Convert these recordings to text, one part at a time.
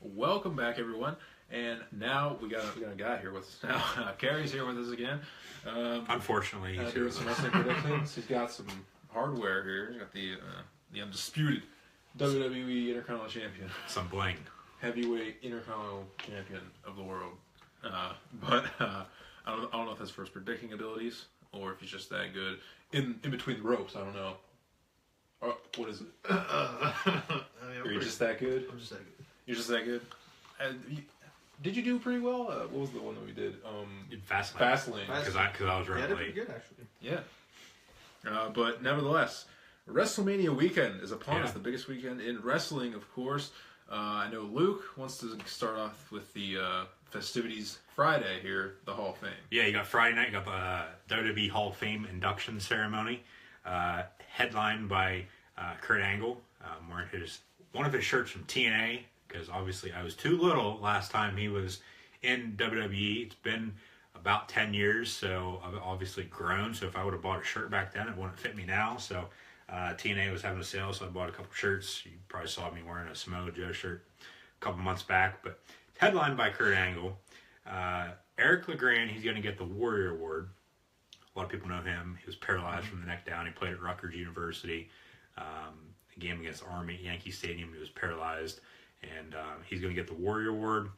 Welcome back, everyone. And now we got a guy here with us now. Carrie's here with us again. Unfortunately, he's doing some wrestling predictions. He's got some hardware here. He's got the undisputed WWE Intercontinental Champion, some bling, heavyweight Intercontinental Champion of the world. But I don't know if that's for his predicting abilities or if he's just that good in between the ropes. I don't know. Or, what is it? Are you just that good? I'm just that good. You're just that good. Did you do pretty well? What was the one that we did? Fastlane. Because I was running Yeah, late. good actually. Yeah. But nevertheless, WrestleMania weekend is upon us. Yeah. The biggest weekend in wrestling, of course. I know Luke wants to start off with the festivities Friday here, the Hall of Fame. Yeah, you got Friday night. You got the WWE Hall of Fame induction ceremony, headlined by Kurt Angle, wearing one of his shirts from TNA. Because obviously I was too little last time he was in WWE. It's been about 10 years, so I've obviously grown. So if I would have bought a shirt back then, it wouldn't fit me now. So TNA was having a sale, so I bought a couple shirts. You probably saw me wearing a Samoa Joe shirt a couple months back. But headlined by Kurt Angle. Eric LeGrand, he's going to get the Warrior Award. A lot of people know him. He was paralyzed from the neck down. He played at Rutgers University. A game against Army at Yankee Stadium, he was paralyzed. And he's going to get the Warrior Award.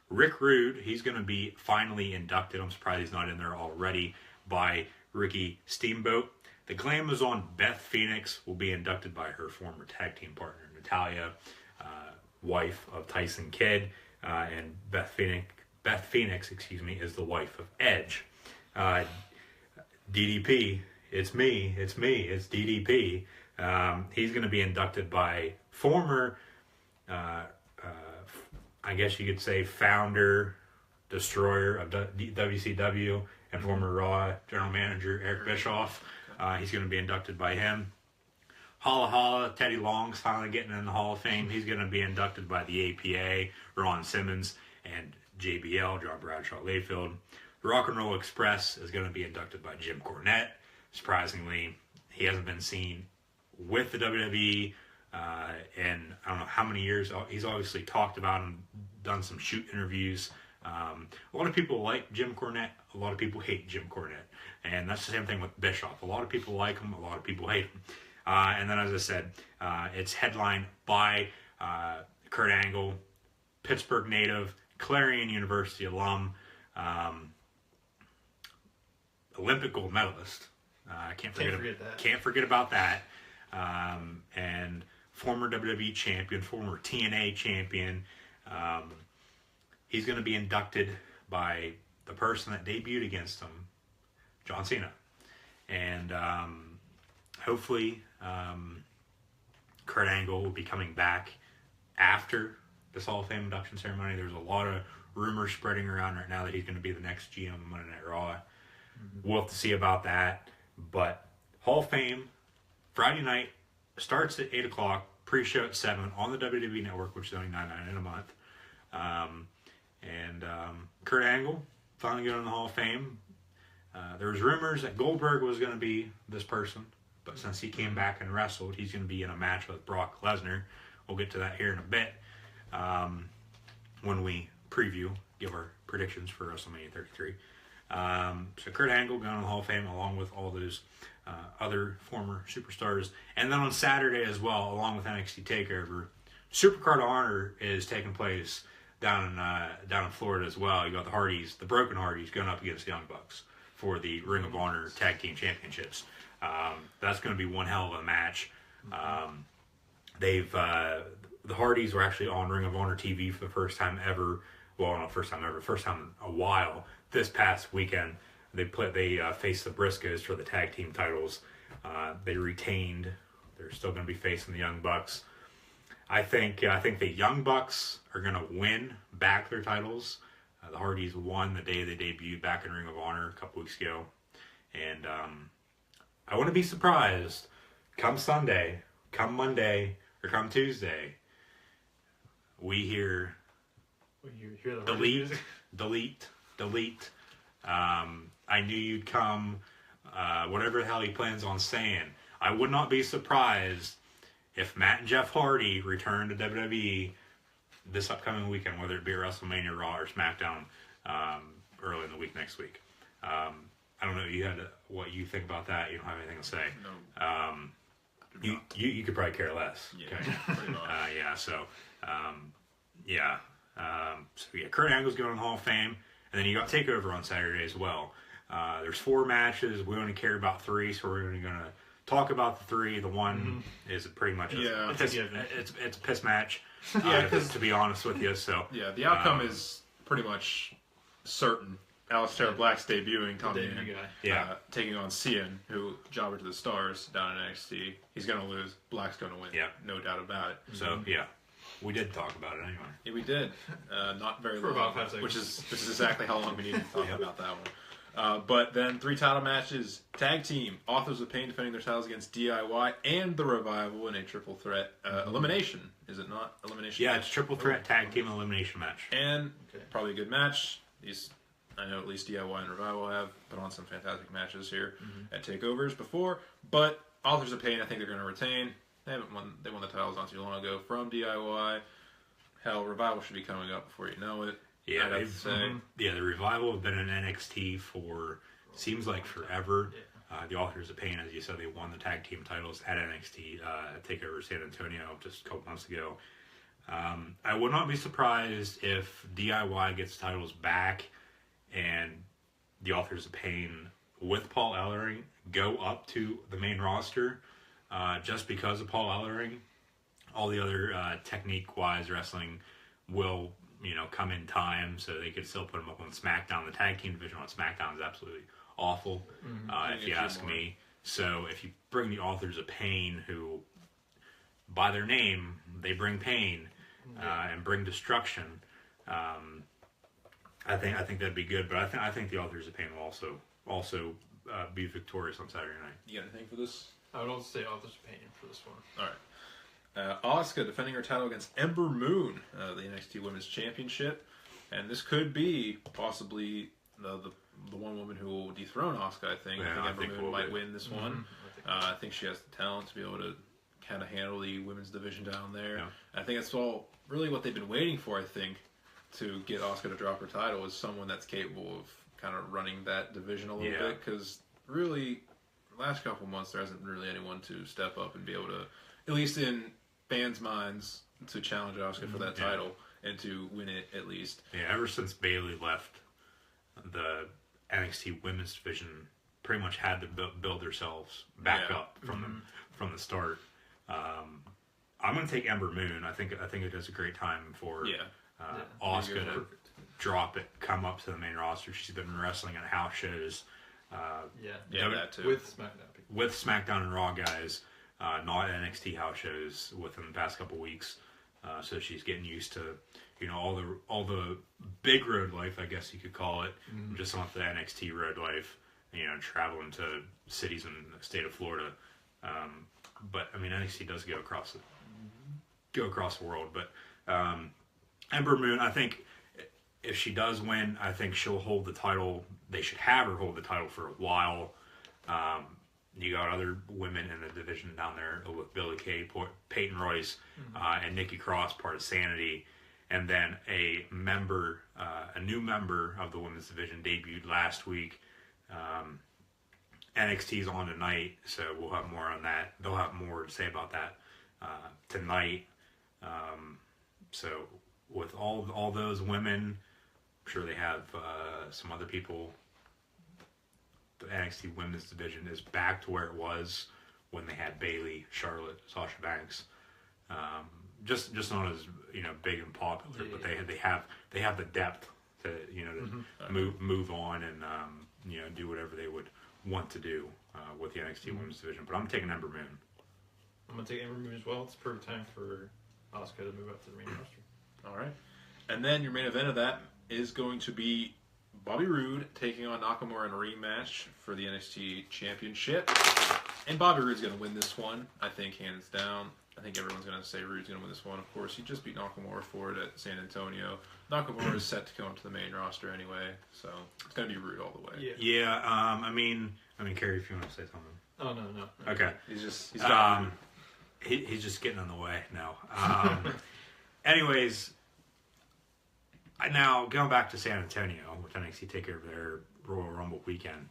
Rick Rude, he's going to be finally inducted. I'm surprised he's not in there already, by Ricky Steamboat. The Glamazon Beth Phoenix will be inducted by her former tag team partner, Natalia, wife of Tyson Kidd. And Beth Phoenix, is the wife of Edge. DDP, it's me, it's DDP. He's going to be inducted by former... I guess you could say founder, destroyer of WCW, and former Raw general manager Eric Bischoff. He's going to be inducted by him. Holla Holla, Teddy Long's finally getting in the Hall of Fame. He's going to be inducted by the APA, Ron Simmons, and JBL, John Bradshaw Layfield. The Rock and Roll Express is going to be inducted by Jim Cornette. Surprisingly, he hasn't been seen with the WWE and I don't know how many years. He's obviously talked about and done some shoot interviews. A lot of people like Jim Cornette. A lot of people hate Jim Cornette. And that's the same thing with Bischoff. A lot of people like him. A lot of people hate him. And then, as I said, it's headlined by Kurt Angle, Pittsburgh native, Clarion University alum, Olympic gold medalist. Can't forget about that. And former WWE champion, former TNA champion. He's going to be inducted by the person that debuted against him, John Cena. And hopefully Kurt Angle will be coming back after this Hall of Fame induction ceremony. There's a lot of rumors spreading around right now that he's going to be the next GM of Monday Night Raw. Mm-hmm. We'll have to see about that. But Hall of Fame, Friday night, starts at 8 o'clock, pre-show at 7 on the WWE Network, which is only $9.99 in a month. Kurt Angle finally got in the Hall of Fame. There was rumors that Goldberg was going to be this person, but since he came back and wrestled, he's going to be in a match with Brock Lesnar. We'll get to that here in a bit when we give our predictions for WrestleMania 33. So Kurt Angle going in the Hall of Fame along with all those other former superstars. And then on Saturday as well, along with NXT Takeover, Supercard of Honor is taking place down in Florida as well. You got the Hardys, the Broken Hardys, going up against the Young Bucks for the Ring of Honor Tag Team Championships. That's going to be one hell of a match. The Hardys were actually on Ring of Honor TV for the first time ever. Well, not first time ever, first time in a while. This past weekend, they faced the Briscoes for the tag team titles. They retained. They're still going to be facing the Young Bucks. I think the Young Bucks are going to win back their titles. The Hardys won the day they debuted back in Ring of Honor a couple weeks ago. And I wouldn't be surprised come Sunday, come Monday, or come Tuesday, we hear delete. I knew you'd come. Whatever the hell he plans on saying. I would not be surprised if Matt and Jeff Hardy return to WWE this upcoming weekend, whether it be WrestleMania, Raw, or SmackDown, early in the week next week. I don't know. You had what you think about that? You don't have anything to say. No. You could probably care less. Yeah. Okay. Pretty much. So Kurt Angle's going to the Hall of Fame, and then you got Takeover on Saturday as well. There's 4 matches. We only care about 3, so we're only going to talk about the 3. The one is pretty much it's a piss match. Yeah, to be honest with you. So yeah, the outcome is pretty much certain. Aleister Black's debuting, coming in, taking on Cien, who jobber to the stars down in NXT. He's going to lose. Black's going to win. Yeah, no doubt about it. So we did talk about it anyway. Yeah, we did. Not very long, about 5 seconds. which is exactly how long we needed to talk about that one. But then 3 title matches: tag team, Authors of Pain defending their titles against DIY and the Revival in a triple threat elimination. Is it not elimination? Yeah, match? it's triple threat tag team elimination match, and probably a good match. I know at least DIY and Revival have put on some fantastic matches here at Takeovers before, but Authors of Pain, I think they're going to retain. They won the titles not too long ago from DIY. Hell, Revival should be coming up before you know it. Yeah, the Revival have been in NXT for seems like forever. The Authors of Pain, as you said, they won the tag team titles at NXT Takeover San Antonio just a couple months ago. I would not be surprised if DIY gets titles back and the Authors of Pain with Paul Ellering go up to the main roster just because of Paul Ellering. All the other technique-wise wrestling will, come in time, so they could still put them up on SmackDown. The tag team division on SmackDown is absolutely awful, if you ask me. So if you bring the Authors of Pain, who, by their name, they bring pain and bring destruction, I think that'd be good. But I think the Authors of Pain will also be victorious on Saturday night. You got anything for this? I would also say Authors of Pain for this one. All right. Asuka defending her title against Ember Moon, the NXT Women's Championship, and this could be possibly the one woman who will dethrone Asuka. I think Ember Moon might win this one. I think she has the talent to be able to kind of handle the women's division down there. Yeah. I think that's all really what they've been waiting for. I think to get Asuka to drop her title is someone that's capable of kind of running that division a little bit, because really, the last couple months there hasn't really anyone to step up and be able to, at least in fans' minds, to challenge Asuka for that title and to win it at least. Yeah, ever since Bayley left, the NXT Women's Division pretty much had to build themselves back up from the start. I'm going to take Ember Moon. I think it is a great time for Asuka to drop it, come up to the main roster. She's been wrestling at house shows. That too. With SmackDown and Raw guys. Not NXT house shows within the past couple weeks, so she's getting used to, all the big road life, I guess you could call it, just not the NXT road life, traveling to cities in the state of Florida. But I mean, NXT does go across the world. But Ember Moon, I think if she does win, I think she'll hold the title. They should have her hold the title for a while. You got other women in the division down there with Billie Kay, Peyton Royce, and Nikki Cross, part of Sanity. And then a new member of the women's division debuted last week. NXT's on tonight, so we'll have more on that. They'll have more to say about that tonight. So with all those women, I'm sure they have some other people. The NXT Women's Division is back to where it was when they had Bayley, Charlotte, Sasha Banks. Just not as big and popular, but they have the depth to move on and do whatever they would want to do with the NXT Women's Division. But I'm taking Ember Moon. I'm gonna take Ember Moon as well. It's a perfect time for Asuka to move up to the main roster. All right, and then your main event of that is going to be Bobby Roode taking on Nakamura in a rematch for the NXT Championship. And Bobby Roode's going to win this one, I think, hands down. I think everyone's going to say Roode's going to win this one. Of course, he just beat Nakamura for it at San Antonio. Nakamura is set to come up to the main roster anyway, so it's going to be Roode all the way. Yeah. I mean, Kerry, if you want to say something. Oh no. Okay. He's just getting in the way now. Anyways, Now, going back to San Antonio with NXT Takeover their Royal Rumble weekend,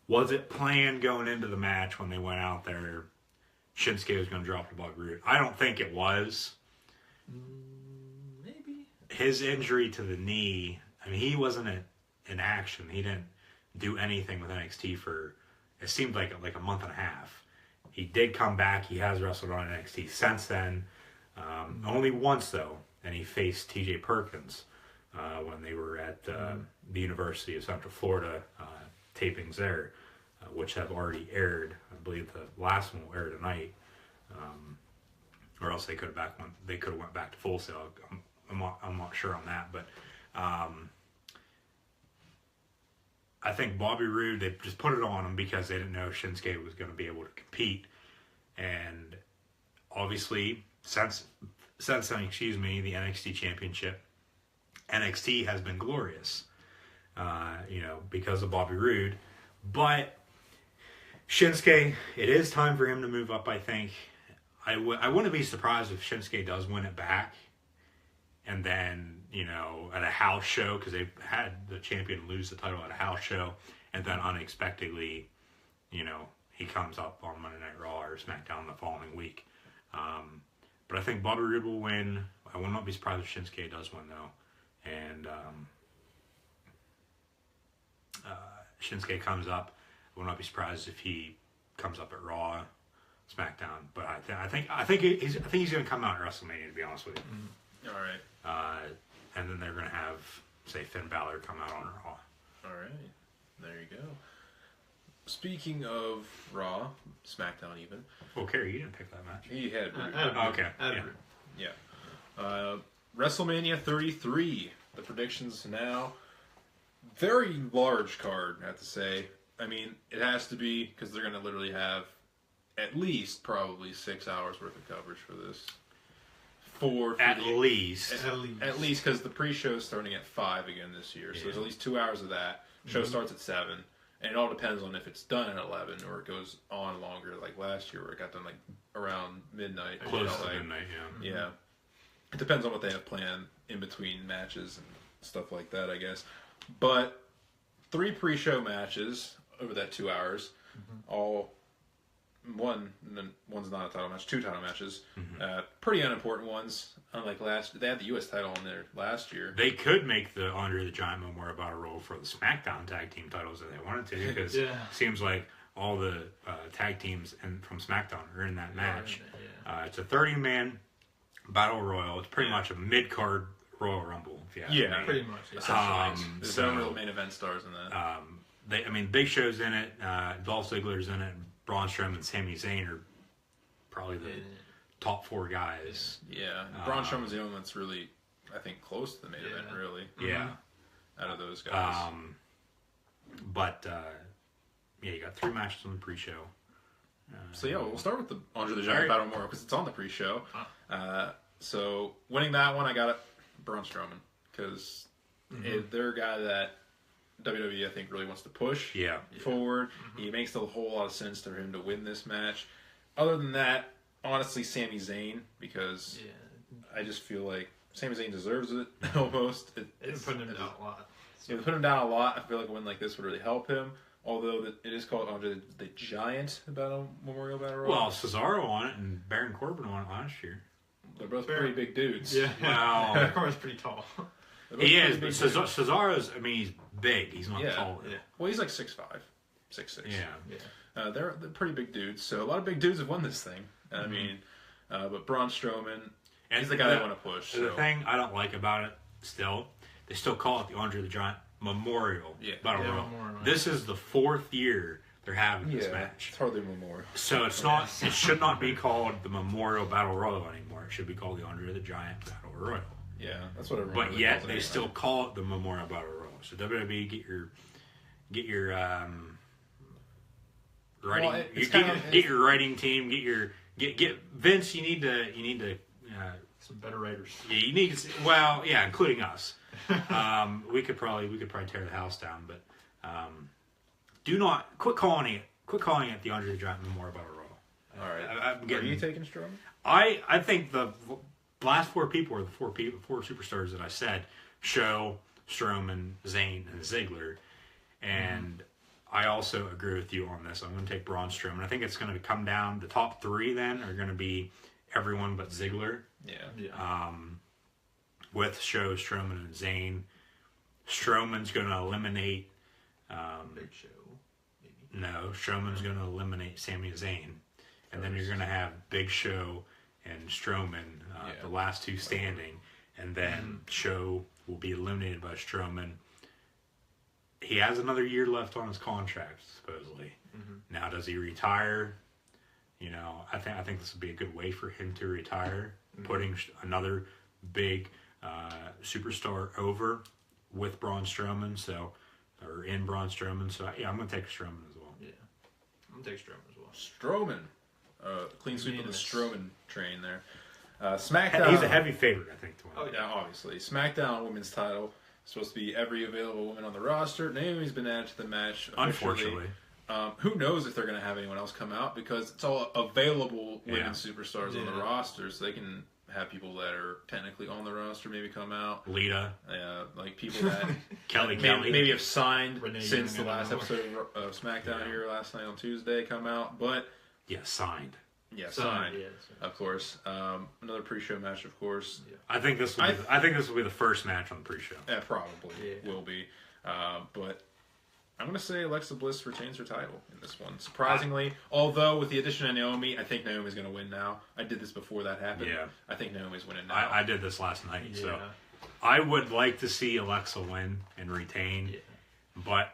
was it planned going into the match when they went out there Shinsuke was going to drop the Bobby Roode? I don't think it was. Maybe. His injury to the knee, I mean, he wasn't in action. He didn't do anything with NXT for, it seemed like a month and a half. He did come back. He has wrestled on NXT since then. Only once, though, and he faced TJ Perkins when they were at the University of Central Florida tapings there, which have already aired. I believe the last one will air tonight, or else they could have went back to Full Sail. I'm not sure on that, but I think Bobby Roode, they just put it on him because they didn't know Shinsuke was going to be able to compete, and obviously since the NXT Championship, NXT has been glorious, because of Bobby Roode. But Shinsuke, it is time for him to move up, I think. I wouldn't be surprised if Shinsuke does win it back. And then, at a house show, because they've had the champion lose the title at a house show. And then unexpectedly, he comes up on Monday Night Raw or SmackDown the following week. But I think Bobby Roode will win. I will not be surprised if Shinsuke does win, though. And Shinsuke comes up. I will not be surprised if he comes up at Raw, SmackDown. But I think he's going to come out at WrestleMania, to be honest with you. Mm-hmm. All right. And then they're going to have, say, Finn Balor come out on Raw. All right. There you go. Speaking of Raw, SmackDown even. Well, Kerry, you didn't pick that match. He had Roode. Okay. Yeah. WrestleMania 33. The predictions now. Very large card, I have to say. I mean, it has to be, because they're going to literally have at least probably 6 hours worth of coverage for this. At least, because the pre-show is starting at 5 again this year, so there's at least 2 hours of that. Show starts at 7, and it all depends on if it's done at 11 or it goes on longer, like last year where it got done like around midnight. Close to midnight, yeah. Yeah. It depends on what they have planned in between matches and stuff like that, I guess. But 3 pre-show matches over that 2 hours, all one's not a title match, 2 title matches, pretty unimportant ones. Unlike they had the U.S. title on there last year. They could make the Andre the Giant Memorial Battle Royal for the SmackDown tag team titles if they wanted to, because it seems like all the tag teams from SmackDown are in that match. It's a 30-man battle royal. It's pretty much a mid-card Royal Rumble, if you ask me. Pretty much. There's no real main event stars in that. Big Show's in it. Dolph Ziggler's in it. Braun Strowman and Sami Zayn are probably the top 4 guys. Yeah, Braun Strowman's the only one that's really, I think, close to the main event, really. Yeah. Out of those guys. You got 3 matches on the pre-show. We'll start with the Andre the Giant Battle Memorial because it's on the pre-show. So, winning that one, I got it, Braun Strowman, because they're a guy that WWE, I think, really wants to push forward. It makes a whole lot of sense for him to win this match. Other than that, honestly, Sami Zayn, because I just feel like Sami Zayn deserves it, almost. It's putting him down a lot. So. Put him down a lot. I feel like a win like this would really help him. Although it is called Andre the Giant Memorial Battle Royal. Well, Cesaro won it, and Baron Corbin won it last year. They're both pretty big dudes. Yeah. Wow. Baron Corbin's pretty tall. He is, but Cesaro's, he's big. He's not tall. Yeah. Well, he's like 6'5", 6'6". Yeah. They're pretty big dudes. So a lot of big dudes have won this thing. I mean, but Braun Strowman, he's the guy they want to push. The thing I don't like about it, they still call it the Andre the Giant Memorial Battle Royal. This is the 4th year they're having this match. It's hardly a memorial. So it's not. It should not be called the Memorial Battle Royal anymore. It should be called the Andre the Giant Battle Royal. Yeah, that's what everyone. But yet they still call it the Memorial Battle Royal. So WWE, get your writing, get your writing team, get Vince. You need to some better writers. Yeah, you need including us. We could probably tear the house down, but do not quit calling it the Andre the Giant Memorial Battle Royal. All right, are you taking Strowman? I think the last four people were the four superstars that I said: Show, Strowman, Zayn, and Ziggler. And I also agree with you on this. I'm going to take Braun Strowman. I think it's going to come down. The top three then are going to be everyone but Ziggler. Yeah. With Show, Strowman, and Zayn. Strowman's going to eliminate. Big Show. Maybe. No, Strowman's going to eliminate Sami Zayn. And then you're going to have Big Show and Strowman, the last two standing. And then Show will be eliminated by Strowman. He has another year left on his contract, supposedly. Now, does he retire? You know, I think this would be a good way for him to retire, putting another big superstar over with Braun Strowman, or in Braun Strowman. So, yeah, I'm going to take Strowman as well. Yeah. I'm going to take Strowman as well. Strowman. Clean sweep of the Strowman train there. SmackDown. He's a heavy favorite, I think, to win. Oh, yeah, obviously. SmackDown Women's title. Supposed to be every available woman on the roster. Naomi's been added to the match. Unfortunately. Who knows if they're going to have anyone else come out, because it's all available women superstars on the roster, so they can have people that are technically on the roster maybe come out. Lita. Like people that Kelly. maybe have signed Renee since the Young, last episode of SmackDown here last night on Tuesday come out. But Yeah, signed. yeah, signed. Yeah, Of course. Another pre-show match, of course. Yeah. I think this will be the first match on the pre-show. Yeah, probably will be. But I'm going to say Alexa Bliss retains her title in this one. Surprisingly, although with the addition of Naomi, I think Naomi's going to win now. I did this before that happened. Yeah. I think Naomi's winning now. I did this last night, Yeah. so I would like to see Alexa win and retain. Yeah. But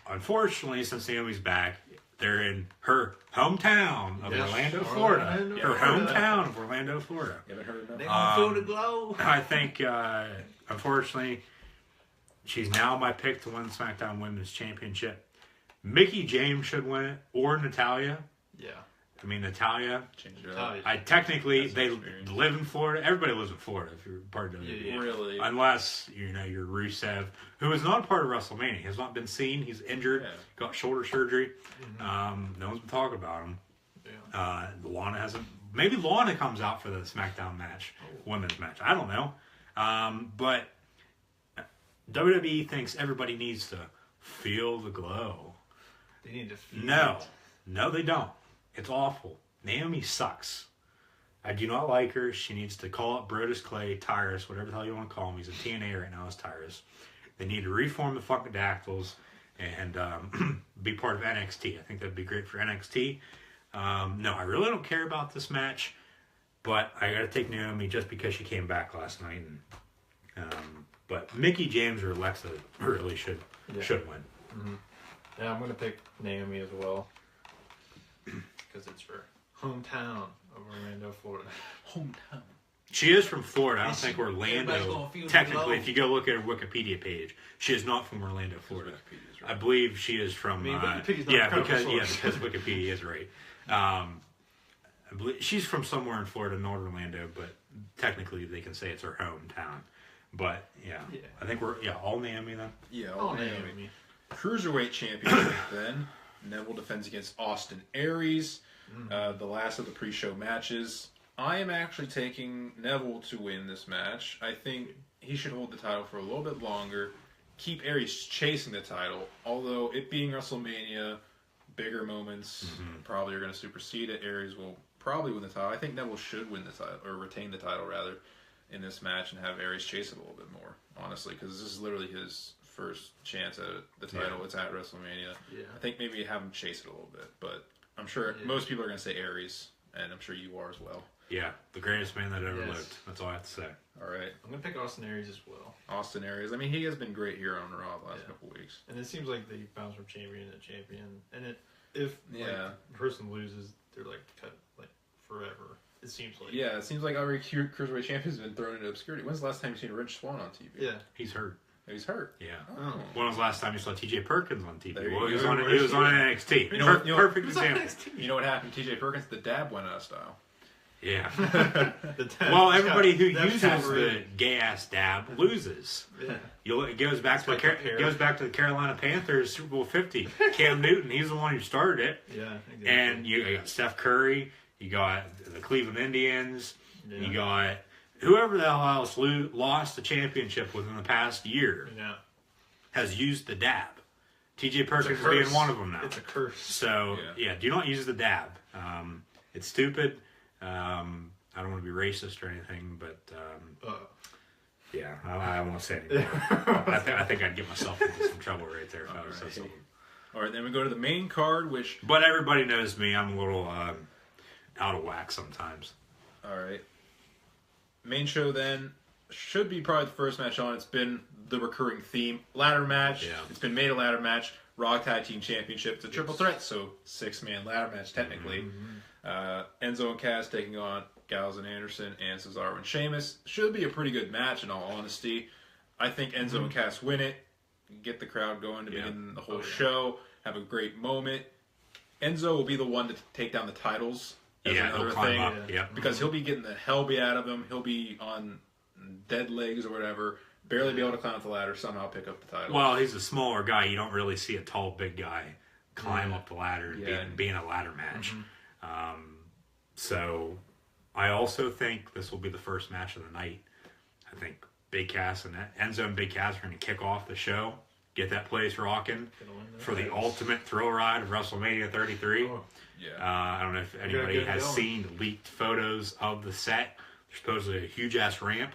unfortunately, since Naomi's back, they're in her hometown of Orlando, Florida. Orlando, Her hometown of Orlando, Florida. You haven't heard enough? They gonna feel the glow. I think, unfortunately, she's now my pick to win SmackDown Women's Championship. Mickey James should win it, or Natalya. Yeah. I mean, Natalya. Change it up. They experience. live in Florida. Everybody lives in Florida if you're part of WWE. Yeah. Really? Unless, you're Rusev, who is not a part of WrestleMania. He has not been seen. He's injured, got shoulder surgery. No one's been talking about him. Yeah. Lana hasn't. Maybe Lana comes out for the SmackDown match, women's match. I don't know. But WWE thinks everybody needs to feel the glow. They need to feel No, they don't. It's awful. Naomi sucks. I do not like her. She needs to call up Brodus Clay, Tyrus, whatever the hell you want to call him. He's in TNA right now as Tyrus. They need to reform the fucking Dactyls and be part of NXT. I think that'd be great for NXT. No, I really don't care about this match, but I got to take Naomi just because she came back last night. And, but Mickey James or Alexa really should win. Mm-hmm. Yeah, I'm gonna pick Naomi as well because it's her hometown of Orlando, Florida. Hometown. She is from Florida. I don't think Everybody's Orlando. gonna feel the Technically, glow. if you go look at her Wikipedia page, she is not from Orlando, Florida. Wikipedia's right. I believe she is from. Wikipedia's not a credible source. because Wikipedia is right. I believe she's from somewhere in Florida, not Orlando, but technically they can say it's her hometown. But yeah. I think we're all Naomi then. Yeah, Oh, Naomi. Cruiserweight Championship then. Neville defends against Austin Aries. The last of the pre-show matches. I am actually taking Neville to win this match. I think he should hold the title for a little bit longer. Keep Aries chasing the title. Although it being WrestleMania, bigger moments probably are going to supersede it. Aries will probably win the title. I think Neville should win the title, or retain the title rather, in this match and have Aries chase it a little bit more, honestly, because this is literally his first chance at the title. It's at WrestleMania. Yeah. I think maybe have him chase it a little bit, but I'm sure most people are going to say Aries, and I'm sure you are as well. Yeah, the greatest man that ever Yes. lived. That's all I have to say. All right. I'm gonna pick Austin Aries as well. Austin Aries. I mean, he has been great here on Raw the last couple weeks. And it seems like they bounce from champion to champion. And if the person loses, they're like cut like forever. It seems like. Yeah, it seems like every Cruiserweight champion has been thrown into obscurity. When's the last time you seen Rich Swann on TV? Yeah. He's hurt. He's hurt. Yeah. Oh. When was the last time you saw TJ Perkins on TV? There you Well, he was go. on NXT. You know- Perfect example. You know what happened to TJ Perkins? The dab went out of style. Yeah. The Well, everybody who That's uses cavalry. the gay ass dab loses. Yeah. It goes back to the Carolina Panthers Super Bowl 50. Cam Newton, he's the one who started it. Yeah. Exactly. And you got Steph Curry, you got the Cleveland Indians, you got whoever the hell else lost the championship within the past year has used the dab. TJ Perkins being one of them now. It's a curse. So, do not use the dab. It's stupid. I don't want to be racist or anything, but I won't say anything. I think I'd get myself into some trouble right there if I was saying something. All right, then we go to the main card, which... But everybody knows me. I'm a little out of whack sometimes. All right. Main show then should be probably the first match on. It's been the recurring theme. Ladder match. Yeah. It's been made a ladder match. Raw Tag Team Championship. It's a triple threat, so 6-man ladder match technically. Enzo and Cass taking on Gallows and Anderson and Cesaro and Sheamus. Should be a pretty good match in all honesty. I think Enzo and Cass win it. Get the crowd going to begin the whole show. Have a great moment. Enzo will be the one to take down the titles. He'll climb up. Because he'll be getting the hell beat out of him. He'll be on dead legs or whatever. Barely be able to climb up the ladder. Somehow pick up the title. Well, he's a smaller guy. You don't really see a tall, big guy climb up the ladder and being a ladder match. So I also think this will be the first match of the night. I think Big Cass and Enzo and Big Cass are going to kick off the show. Get that place rocking for the ultimate thrill ride of WrestleMania 33. I don't know if anybody has seen leaked photos of the set. There's supposedly a huge-ass ramp.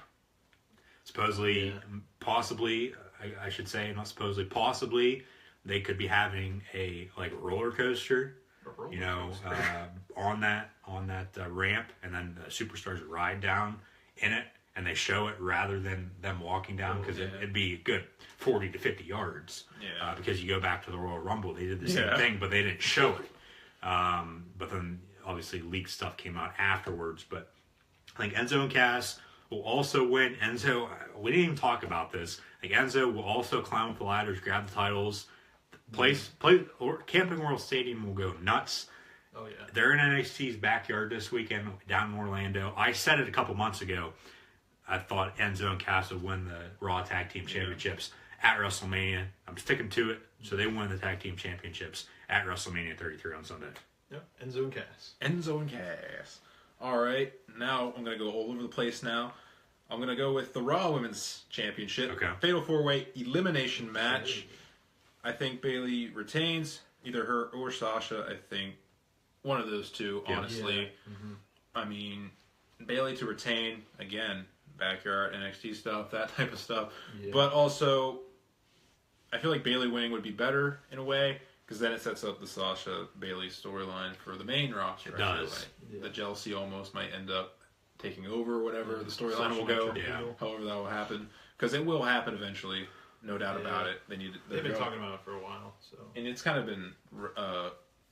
Supposedly, possibly, I should say, not supposedly, possibly, they could be having a roller coaster, on that ramp, and then the superstars ride down in it, and they show it rather than them walking down, because it'd be a good 40 to 50 yards. Because you go back to the Royal Rumble, they did the same thing, but they didn't show it. But then, obviously, leaked stuff came out afterwards. But I think Enzo and Cass will also win. Enzo, we didn't even talk about this. I think Enzo will also climb up the ladders, grab the titles. Camping World Stadium will go nuts. Oh, yeah. They're in NXT's backyard this weekend down in Orlando. I said it a couple months ago. I thought Enzo and Cass would win the Raw Tag Team Championships at WrestleMania. I'm sticking to it. So they win the Tag Team Championships at WrestleMania 33 on Sunday. Yep, Enzo and Cass. Enzo and Cass. All right, now I'm going to go all over the place now. I'm going to go with the Raw Women's Championship. Okay. Fatal 4-way elimination match. I think Bayley retains, either her or Sasha. I think one of those two, honestly. I mean, Bayley to retain, again, backyard NXT stuff, that type of stuff. But also, I feel like Bayley winning would be better in a way, because then it sets up the Sasha Bayley storyline for the main roster. It does. The jealousy almost might end up taking over, whatever the storyline will go. However that will happen, because it will happen eventually, no doubt about it. They've been talking about it for a while, so and it's kind of been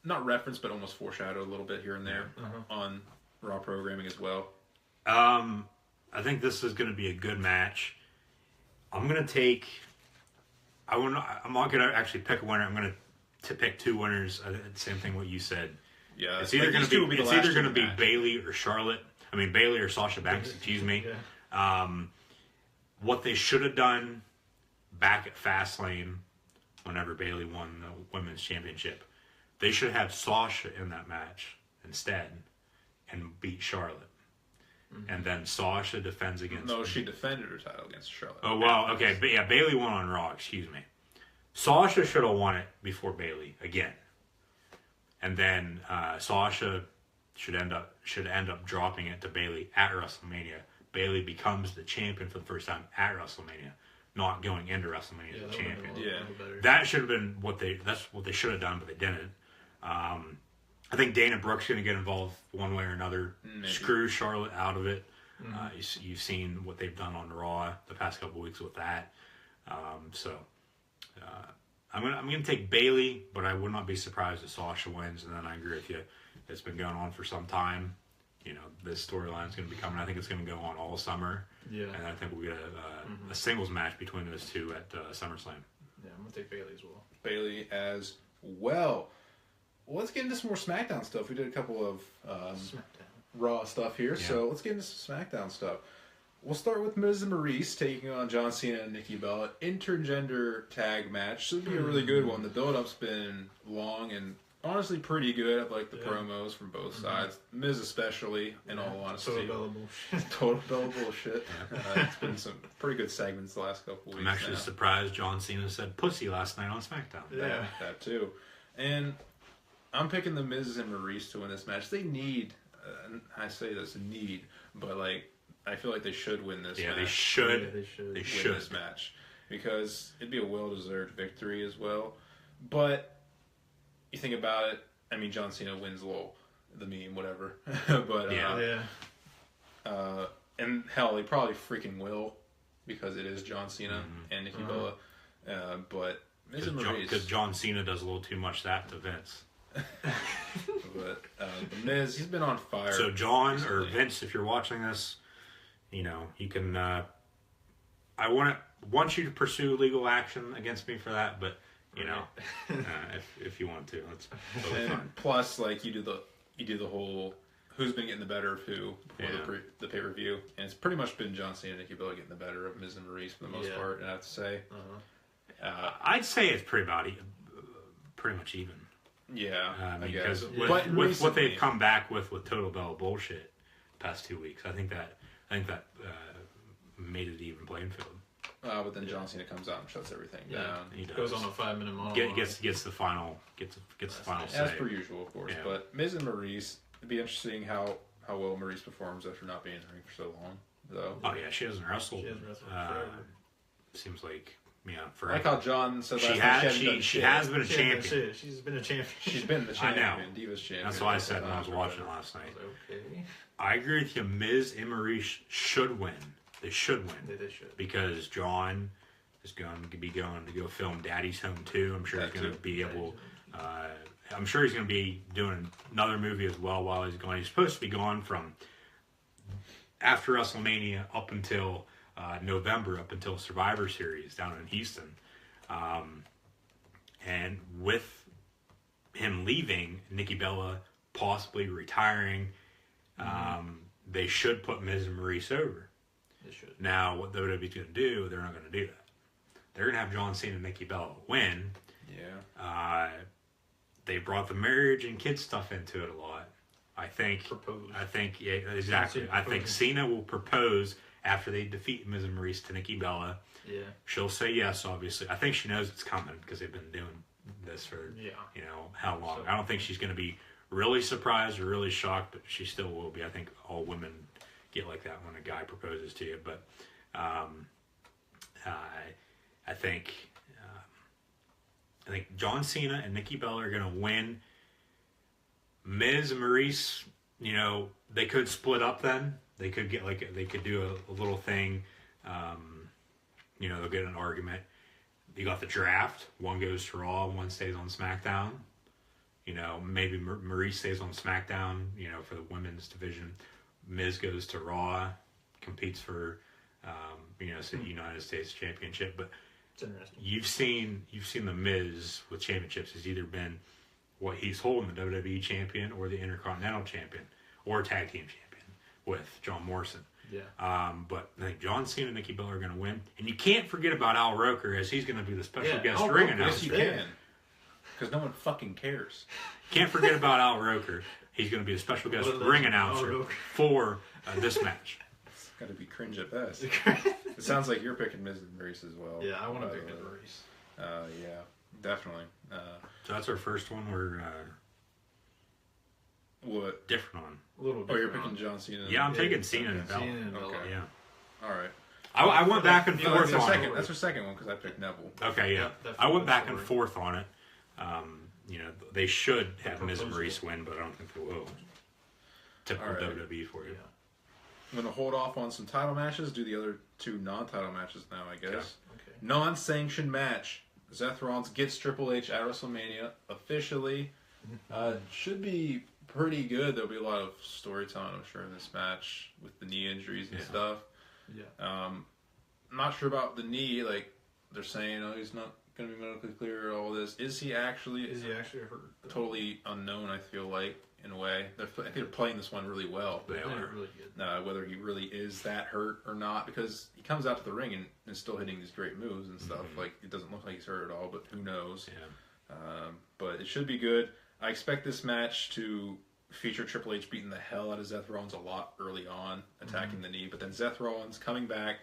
not referenced, but almost foreshadowed a little bit here and there on Raw programming as well. I think this is going to be a good match. I'm going to take. I'm not going to actually pick a winner. I'm going to pick two winners. Same thing what you said. Yeah, it's either going to be Bayley or Charlotte. I mean Bayley or Sasha Banks. Excuse me. What they should have done back at Fastlane, whenever Bayley won the Women's Championship, they should have Sasha in that match instead, and beat Charlotte. And then Sasha defends against... No, she defended her title against Charlotte. Oh, well, okay. But yeah, Bayley won on Raw, excuse me. Sasha should have won it before Bayley, again. And then Sasha should end up dropping it to Bayley at WrestleMania. Bayley becomes the champion for the first time at WrestleMania, not going into WrestleMania as a champion. That should have been what they should have done, but they didn't. I think Dana Brooke's going to get involved one way or another. Maybe. Screw Charlotte out of it. You've seen what they've done on Raw the past couple weeks with that. I'm going to take Bayley, but I would not be surprised if Sasha wins. And then I agree with you. It's been going on for some time. You know, this storyline is going to be coming. I think it's going to go on all summer. Yeah. And I think we'll get a singles match between those two at SummerSlam. Yeah, I'm going to take Bayley as well. Bayley as well. Let's get into some more SmackDown stuff. We did a couple of Raw stuff here, so let's get into some SmackDown stuff. We'll start with Miz and Maurice taking on John Cena and Nikki Bella. Intergender tag match. Should be a really good one. The build-up's been long, and honestly pretty good. I like the promos from both sides. Miz especially, in all honesty. Total Bella bullshit. It's been some pretty good segments the last couple weeks. I'm actually surprised John Cena said pussy last night on SmackDown. Yeah, that too. And I'm picking the Miz and Maurice to win this match. They need, I say this, need, but like, I feel like they should win this match. They should. They should win this match. Because it'd be a well-deserved victory as well. But you think about it, I mean, John Cena wins lol, the meme, whatever. But and hell, they probably freaking will, because it is John Cena and Nikki Bella. But Miz and Maurice, because John Cena does a little too much that to Vince. But the Miz, he's been on fire. So John recently. Or Vince, if you're watching this, you know you can. I want you to pursue legal action against me for that, but you know, if you want to, that's totally fine. Plus, like you do the whole who's been getting the better of who before the pay per view, and it's pretty much been John Cena and Nikki Bella getting the better of Miz and Maurice for the most part. And I have to say, I'd say it's pretty much even. Yeah, I mean, because with what they've come back with Total Bella bullshit past 2 weeks, I think that made it even playing field. But then John Cena comes out and shuts everything down. He goes on a 5-minute monologue. Gets the final say. As per usual, of course. Yeah. But Miz and Maurice, it'd be interesting how well Maurice performs after not being in the ring for so long, though. Oh yeah, she hasn't wrestled. Forever. Seems like forever. I like how John said she has been a champion. She's been a champion. She's been the champion. I know. Divas champion. That's what I said when I was watching last night. Okay. I agree with you. Miz and Maurice should win. They should win. They should. Because John is going to be going to go film Daddy's Home 2. I'm sure he's going to be able... I'm sure he's going to be doing another movie as well while he's gone. He's supposed to be gone from after WrestleMania up until November, up until Survivor Series down in Houston. And with him leaving, Nikki Bella possibly retiring, they should put Miz and Maurice over. They should. Now, what WWE's going to do, they're not going to do that. They're going to have John Cena and Nikki Bella win. Yeah. They brought the marriage and kids stuff into it a lot. I think, yeah, exactly. I think Cena will propose after they defeat Miz and Maurice to Nikki Bella. Yeah. She'll say yes, obviously. I think she knows it's coming because they've been doing this for, how long. I don't think she's going to be really surprised or really shocked, but she still will be. I think all women get like that when a guy proposes to you. But I think John Cena and Nikki Bella are going to win. Miz and Maurice, they could split up then. They could get they could do a little thing. They'll get an argument. You got the draft. One goes to Raw, one stays on SmackDown. Maybe Maurice stays on SmackDown, for the women's division. Miz goes to Raw, competes for, United States Championship. But it's interesting. You've seen the Miz with championships. Has either been what he's holding, the WWE champion, or the Intercontinental champion, or tag team champion with John Morrison. Yeah. But I think John Cena and Nikki Bella are going to win, and you can't forget about Al Roker, as he's going to be the special guest ring announcer. Yes, you can. Because no one fucking cares. Can't forget about Al Roker. He's going to be a special guest ring announcer for this match. It's got to be cringe at best. It sounds like you're picking Miz and Maurice as well. Yeah, I want to pick Miz and Maurice. Yeah, definitely. So that's our first one. We're what different on. A little different. Oh, you're picking John Cena. Yeah, I'm taking Cena and Bella. Okay. Yeah. All right. I went back and forth on it. That's our second one because I picked Neville. Okay, yeah. I went back and forth on it. They should have Miz and Maurice win, but I don't think they will. Typical WWE for you. I'm going to hold off on some title matches, do the other two non-title matches now, I guess. Okay. Non-sanctioned match. Seth Rollins gets Triple H at WrestleMania officially. Should be pretty good. There'll be a lot of storytelling, I'm sure, in this match with the knee injuries and stuff. Yeah. I'm not sure about the knee. Like, they're saying, he's not going to be medically clear or all this. Is he actually hurt? Totally unknown, I feel like, in a way. I think they're playing this one really well. They are. Really good. Whether he really is that hurt or not, because he comes out to the ring and is still hitting these great moves and stuff. Like, it doesn't look like he's hurt at all, but who knows? Yeah. But it should be good. I expect this match to feature Triple H beating the hell out of Seth Rollins a lot early on, attacking the knee, but then Seth Rollins coming back,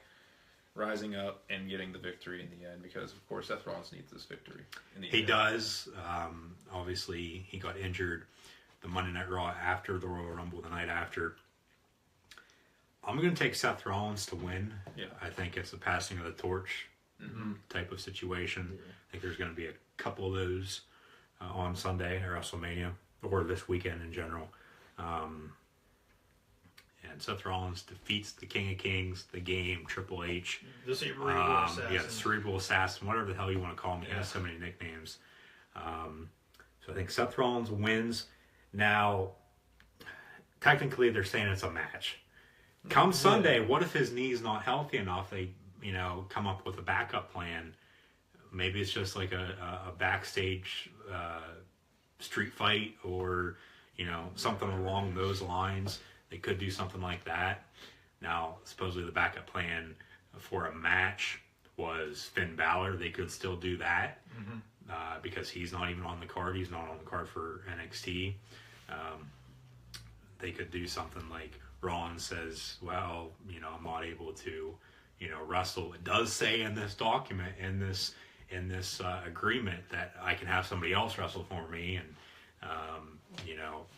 rising up, and getting the victory in the end, because, of course, Seth Rollins needs this victory in the end. He does. Obviously, he got injured the Monday Night Raw after the Royal Rumble, the night after. I'm going to take Seth Rollins to win. Yeah. I think it's a passing of the torch type of situation. Yeah. I think there's going to be a couple of those on Sunday at WrestleMania, or this weekend in general. And Seth Rollins defeats the King of Kings, the Game, Triple H. The Cerebral Assassin. Yeah, the Cerebral Assassin, whatever the hell you want to call him. He has so many nicknames. So I think Seth Rollins wins. Now, technically they're saying it's a match. Come Sunday, what if his knee's not healthy enough? They, come up with a backup plan. Maybe it's just like a backstage street fight, or something along those lines. They could do something like that. Now, supposedly the backup plan for a match was Finn Balor. They could still do that because he's not even on the card. He's not on the card for NXT. They could do something like Rollins says, well, I'm not able to, wrestle. It does say in this document, in this agreement, that I can have somebody else wrestle for me. And,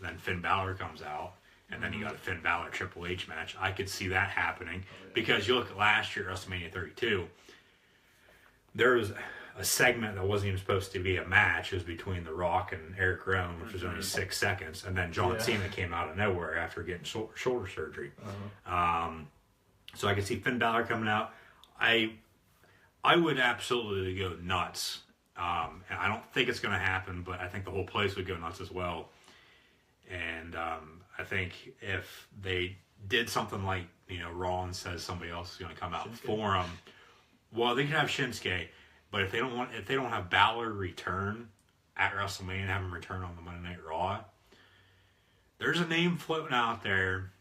then Finn Balor comes out. And then you got a Finn Balor Triple H match. I could see that happening because you look at last year, WrestleMania 32. There was a segment that wasn't even supposed to be a match. It was between The Rock and Eric Rowan, which was only 6 seconds. And then John Cena came out of nowhere after getting shoulder surgery. So I could see Finn Balor coming out. I would absolutely go nuts. And I don't think it's going to happen, but I think the whole place would go nuts as well. And I think if they did something like, Rollins says somebody else is going to come out for him, well, they can have Shinsuke, but if they don't have Balor return at WrestleMania and have him return on the Monday Night Raw, there's a name floating out there.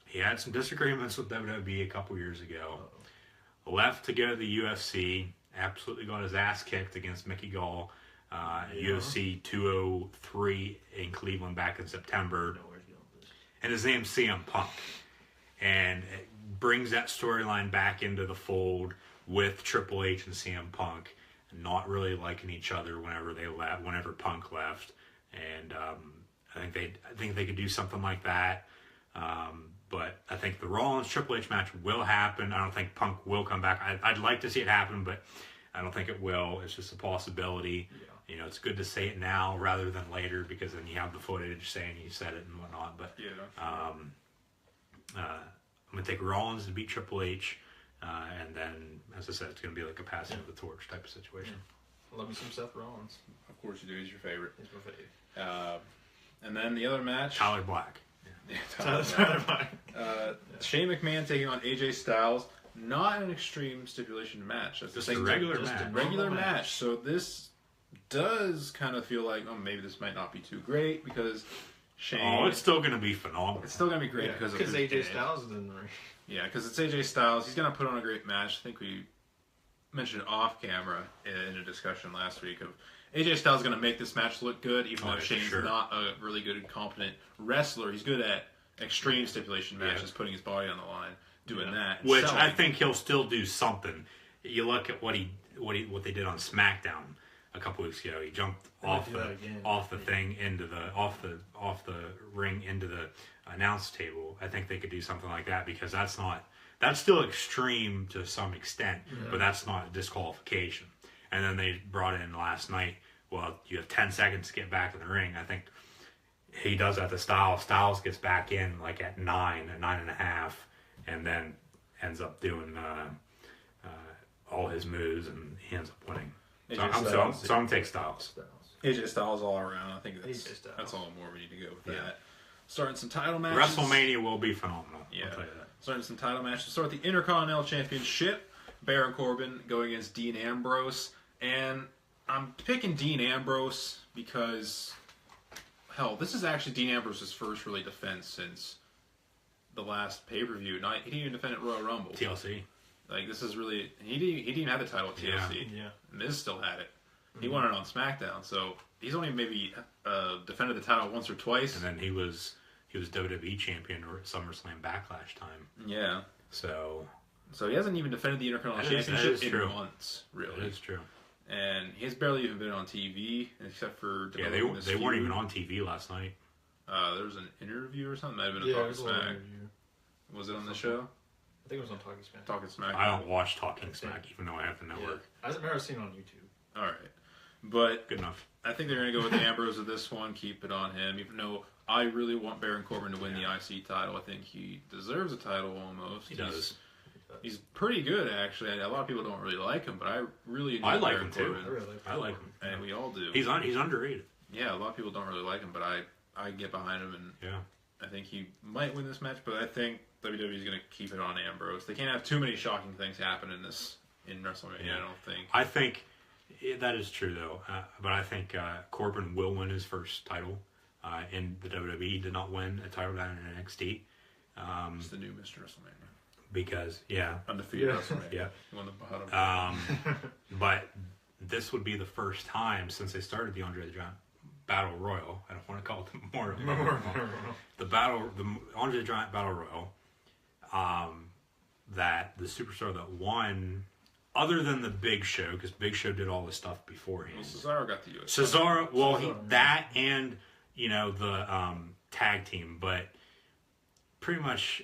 He had some disagreements with WWE a couple years ago. Left to go to the UFC, absolutely got his ass kicked against Mickey Gall. UFC 203 in Cleveland back in September. And his name's CM Punk. And it brings that storyline back into the fold with Triple H and CM Punk not really liking each other whenever Punk left. And I think they could do something like that. But I think the Rollins Triple H match will happen. I don't think Punk will come back. I'd like to see it happen, but I don't think it will. It's just a possibility. Yeah. It's good to say it now rather than later, because then you have the footage saying you said it and whatnot. But I'm going to take Rollins to beat Triple H. And then, as I said, it's going to be like a passing of the torch type of situation. Love me some Seth Rollins. Of course you do. He's your favorite. He's my favorite. And then the other match. Tyler Black. Yeah, Tyler Black. Shane McMahon taking on AJ Styles. Not an extreme stipulation match. That's just a regular match. Just a regular match. So this does kind of feel like, maybe this might not be too great, because Shane... Oh, it's still going to be phenomenal. It's still going to be great because AJ Styles is in the ring. Yeah, because it's AJ Styles. He's going to put on a great match. I think we mentioned off camera in a discussion last week of AJ Styles is going to make this match look good, even though Shane's not a really good, competent wrestler. He's good at extreme stipulation matches, putting his body on the line, doing that. Which I think he'll still do something. You look at what they did on SmackDown a couple weeks ago. He jumped off the thing into off the ring into the announce table. I think they could do something like that, because that's still extreme to some extent, but that's not a disqualification. And then they brought in last night, well, you have 10 seconds to get back in the ring. I think he does that to Styles. Styles gets back in like at 9.5, and then ends up doing all his moves, and he ends up winning. So I'm going to take Styles. AJ Styles all around. I think that's all the more we need to go with that. Starting some title matches. WrestleMania will be Phenomenal. Yeah. I'll tell you that. Starting some title matches. Start with the Intercontinental Championship. Baron Corbin going against Dean Ambrose. And I'm picking Dean Ambrose because, hell, this is actually Dean Ambrose's first really defense since the last pay-per-view. He didn't even defend at Royal Rumble. TLC. Like, this is really... He didn't even have the title at TLC. Yeah. Miz still had it. He won it on SmackDown, so he's only maybe defended the title once or twice. And then he was WWE champion at SummerSlam Backlash time. Yeah. So he hasn't even defended the Intercontinental Championship in months, really. That is true. And he's barely even been on TV, except for they weren't even on TV last night. There was an interview or something. Might have been a Talking Smack. Was it on the show? I think it was on Talking Smack. Talking Smack. I don't watch Talking Smack, even though I have the network. Yeah. I've never seen it on YouTube. All right, but good enough. I think they're going to go with Ambrose with this one. Keep it on him, even though I really want Baron Corbin to win the IC title. I think he deserves a title almost. He does. He's pretty good, actually. A lot of people don't really like him, but I really enjoy like Baron him too. Corbin. I like him, and we all do. He's underrated. Yeah, a lot of people don't really like him, but I get behind him, and I think he might win this match. But I think WWE is going to keep it on Ambrose. They can't have too many shocking things happen in WrestleMania. Yeah. I don't think. I think that is true though, but I think Corbin will win his first title in the WWE. He did not win a title down in NXT. It's the new Mr. WrestleMania. Because undefeated WrestleMania. Yeah, he won the bottom. But this would be the first time since they started the Andre the Giant Battle Royal. I don't want to call it the Memorial. The Andre the Giant Battle Royal. That the superstar that won, other than the Big Show, because Big Show did all the stuff beforehand. Well, Cesaro got the U.S. Cesaro, well, that and the tag team, but pretty much.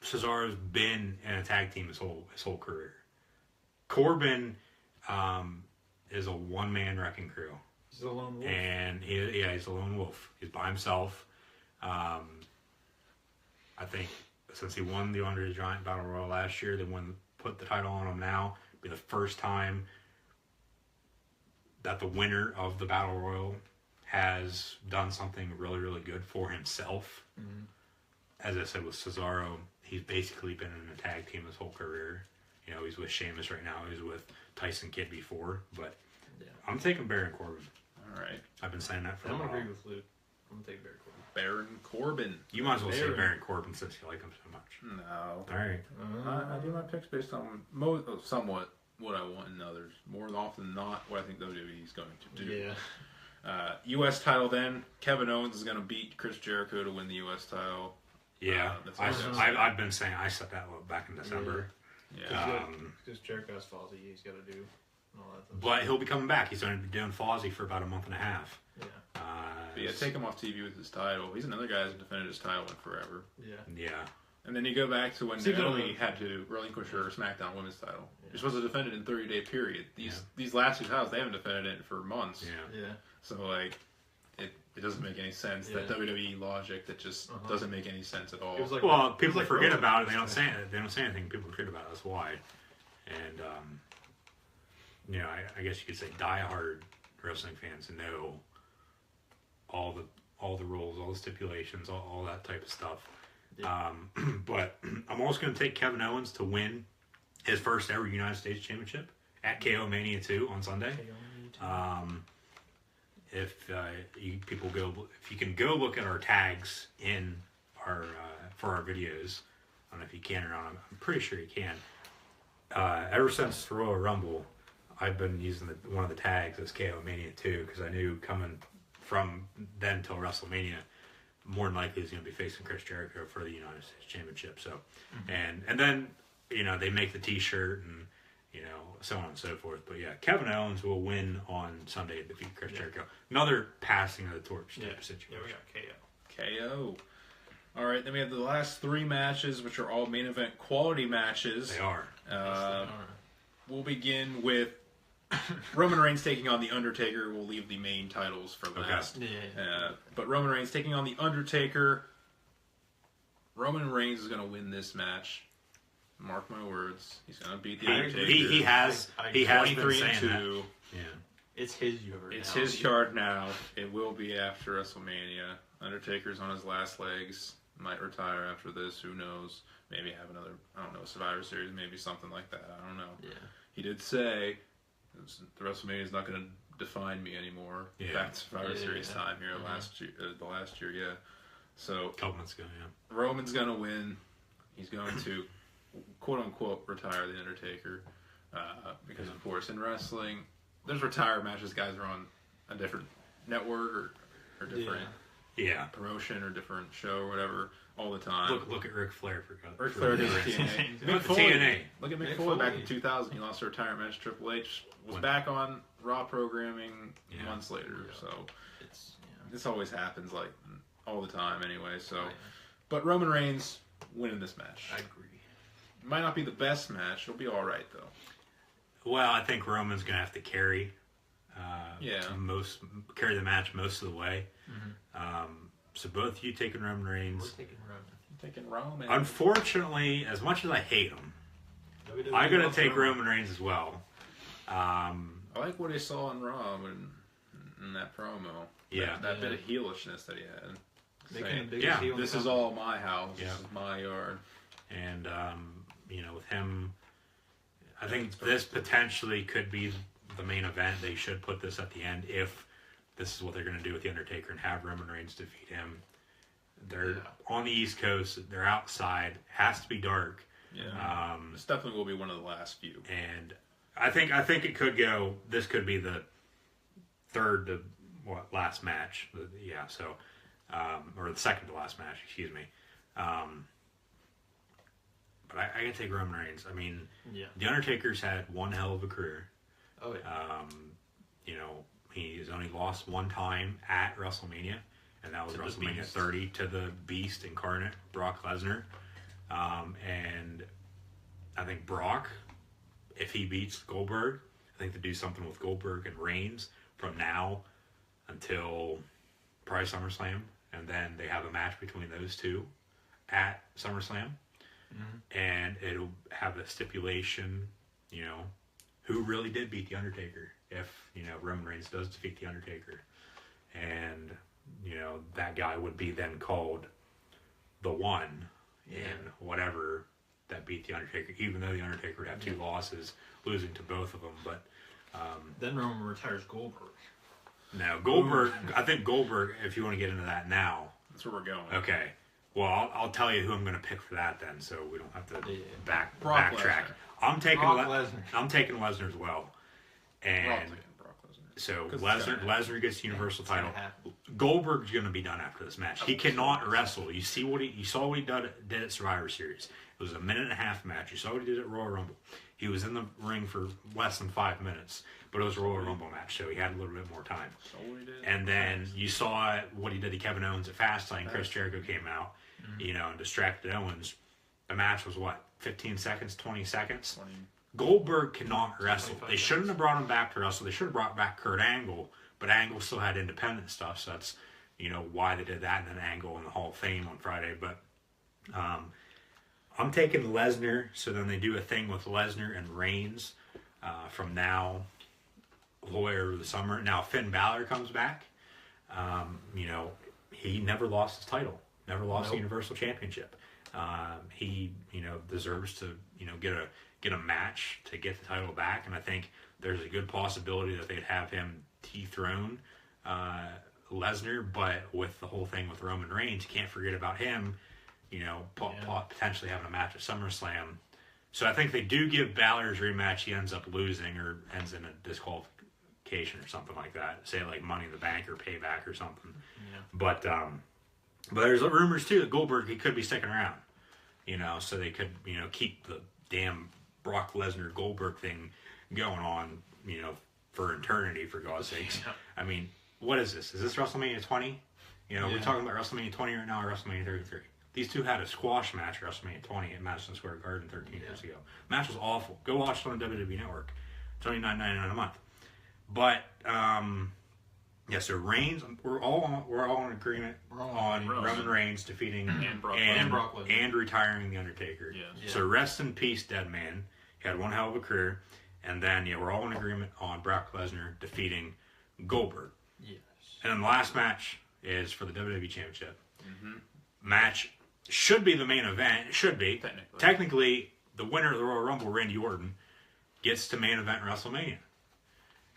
Cesaro's been in a tag team his whole career. Corbin is a one-man wrecking crew. He's a lone wolf. And he's a lone wolf. He's by himself. I think since he won the Andre the Giant Battle Royal last year, they put the title on him now. It'll be the first time that the winner of the Battle Royal has done something really, really good for himself. Mm-hmm. As I said with Cesaro, he's basically been in a tag team his whole career. He's with Sheamus right now. He was with Tyson Kidd before. But I'm taking Baron Corbin. All right. I've been saying that for a while. I'm going to agree with Luke. I'm going to take Baron Corbin. Baron Corbin. You might as well say Baron Corbin since you like him so much. No. All right. I do my picks based on somewhat what I want in others. More often than not, what I think WWE is going to do. Yeah. U.S. title then. Kevin Owens is going to beat Chris Jericho to win the U.S. title. Yeah, I've been saying I said that back in December. Yeah, because Jericho has Fozzy, he's got to do and all that. But he'll be coming back. He's going to be doing Fozzy for about a month and a half. Yeah. Take him off TV with his title. He's another guy who's defended his title in forever. Yeah. And then you go back to when Naomi had to relinquish her SmackDown Women's title. Yeah. You're supposed to defend it in a 30-day period. These last two titles, they haven't defended it for months. Yeah. So it doesn't make any sense. That WWE logic that just doesn't make any sense at all. People forget about it. They don't say anything. People forget about it. That's why. And I guess you could say diehard wrestling fans know all the rules, all the stipulations, all that type of stuff. Yeah. But I'm also going to take Kevin Owens to win his first ever United States Championship at KO Mania 2 on Sunday. If you can go look at our tags in our for our videos, I don't know if you can or not. I'm pretty sure you can. Ever since Royal Rumble, I've been using one of the tags as KO Mania 2 because I knew coming from then till WrestleMania, more than likely he's going to be facing Chris Jericho for the United States Championship. So, and then they make the T-shirt and so on and so forth. But yeah, Kevin Owens will win on Sunday to defeat Chris Jericho. Another passing of the torch type of situation. Yeah, we got KO. All right, then we have the last three matches, which are all main event quality matches. They are. We'll begin with Roman Reigns taking on The Undertaker. We'll leave the main titles for last. Okay. But Roman Reigns taking on The Undertaker. Roman Reigns is going to win this match. Mark my words. He's going to beat The Undertaker. He has 23 and 2. Yeah. It's his yard It's his yard now. It will be after WrestleMania. Undertaker's on his last legs. Might retire after this. Who knows? Maybe have another, Survivor Series. Maybe something like that. I don't know. Yeah. He did say the WrestleMania is not going to define me anymore. Yeah. Back to Survivor Series time here the last year, yeah. So, a couple months ago, yeah. Roman's going to win. He's going to, quote unquote, retire The Undertaker. Because, of course, in wrestling, there's retired matches. Guys are on a different network or different promotion or different show or whatever all the time. Look at Ric Flair for Ric Flair did TNA. Look at TNA. Look at Mick Foley back in 2000. He lost a retirement match. Triple H was back on Raw programming months later. So this always happens like all the time anyway. So, but Roman Reigns winning this match. I agree. It might not be the best match. It'll be all right though. Well, I think Roman's gonna have to carry carry the match most of the way. So both you taking Roman Reigns. We're taking Roman. I'm taking Roman. Unfortunately, as much as I hate him, I'm gonna take Roman Reigns as well. I like what I saw in Raw in that promo. That bit of heelishness that he had. This is all my house. This is my yard. And with him, I think this potentially could be the main event. They should put this at the end if this is what they're going to do with The Undertaker and have Roman Reigns defeat him. They're on the East Coast. They're outside. It has to be dark. Yeah. This definitely will be one of the last few. And I think it could go. This could be the third to last match. So or the second to last match. Excuse me. But I gotta take Roman Reigns. I mean, The Undertaker's had one hell of a career. Oh yeah. He's only lost one time at WrestleMania, and that was WrestleMania 30 to the Beast incarnate, Brock Lesnar. And I think Brock, if he beats Goldberg, I think they do something with Goldberg and Reigns from now until probably SummerSlam, and then they have a match between those two at SummerSlam. And it'll have a stipulation, who really did beat The Undertaker if, Roman Reigns does defeat The Undertaker. And, that guy would be then called the one in whatever that beat The Undertaker, even though The Undertaker would have two losses, losing to both of them. But then Roman retires Goldberg. No, Goldberg, I think Goldberg, if you want to get into that now. That's where we're going. Okay. Well, I'll tell you who I'm going to pick for that then, so we don't have to backtrack. Lesnar. I'm taking Lesnar. I'm taking Lesnar as well, and Brock Lesnar. So Lesnar gets the Universal title. Goldberg's going to be done after this match. He cannot wrestle. You saw what he did at Survivor Series. It was a 1.5-minute match. You saw what he did at Royal Rumble. He was in the ring for less than 5 minutes, but it was a Royal Rumble match, so he had a little bit more time. And then you saw what he did to Kevin Owens at Fastlane. Chris Jericho came out, and distracted Owens. The match was 15 seconds, 20 seconds? 20. Goldberg cannot wrestle. They shouldn't have brought him back to wrestle. They should have brought back Kurt Angle, but Angle still had independent stuff, so that's why they did that, and then Angle in the Hall of Fame on Friday. But I'm taking Lesnar, so then they do a thing with Lesnar and Reigns from now all the way over the summer. Now Finn Balor comes back. He never lost his title, never lost the Universal Championship. He deserves to get a match to get the title back, and I think there's a good possibility that they'd have him dethrone Lesnar. But with the whole thing with Roman Reigns, you can't forget about him. Potentially having a match at SummerSlam. So I think they do give Balor's rematch. He ends up losing or ends in a disqualification or something like that. Say like Money in the Bank or Payback or something. Yeah. But there's rumors too that Goldberg, he could be sticking around. So they could keep the damn Brock Lesnar Goldberg thing going on. For eternity, for God's sakes. Yeah. I mean, what is this? Is this WrestleMania 20? We're talking about WrestleMania 20 right now or WrestleMania 33. These two had a squash match at WrestleMania 20 at Madison Square Garden 13 years ago. Match was awful. Go watch it on the WWE Network. It's only $9.99 a month. But so Reigns, we're all in agreement on Roman Reigns defeating and retiring the Undertaker. Yeah. So rest in peace, dead man. He had one hell of a career. And then we're all in agreement on Brock Lesnar defeating Goldberg. Yes. And then the last match is for the WWE Championship. Match should be the main event. It should be. Technically, the winner of the Royal Rumble, Randy Orton, gets to main event WrestleMania.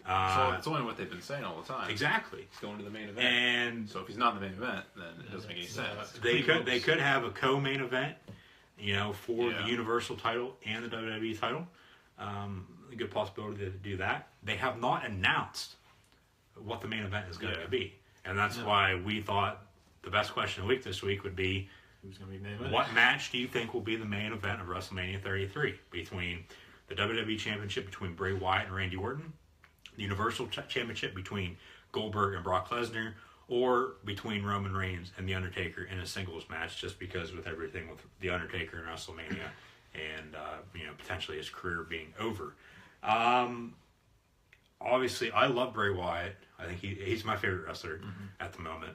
So it's only what they've been saying all the time. Exactly. He's going to the main event. And so if he's not in the main event, then it doesn't make any sense. They could have a co-main event, for the Universal title and the WWE title. good possibility to do that. They have not announced what the main event is going to be. And that's why we thought the best question of the week this week would be, who's going to be main event? What match do you think will be the main event of WrestleMania 33 between the WWE Championship between Bray Wyatt and Randy Orton, the Universal Championship between Goldberg and Brock Lesnar, or between Roman Reigns and The Undertaker in a singles match, just because with everything with The Undertaker and WrestleMania and, potentially his career being over. Obviously, I love Bray Wyatt. I think he's my favorite wrestler at the moment.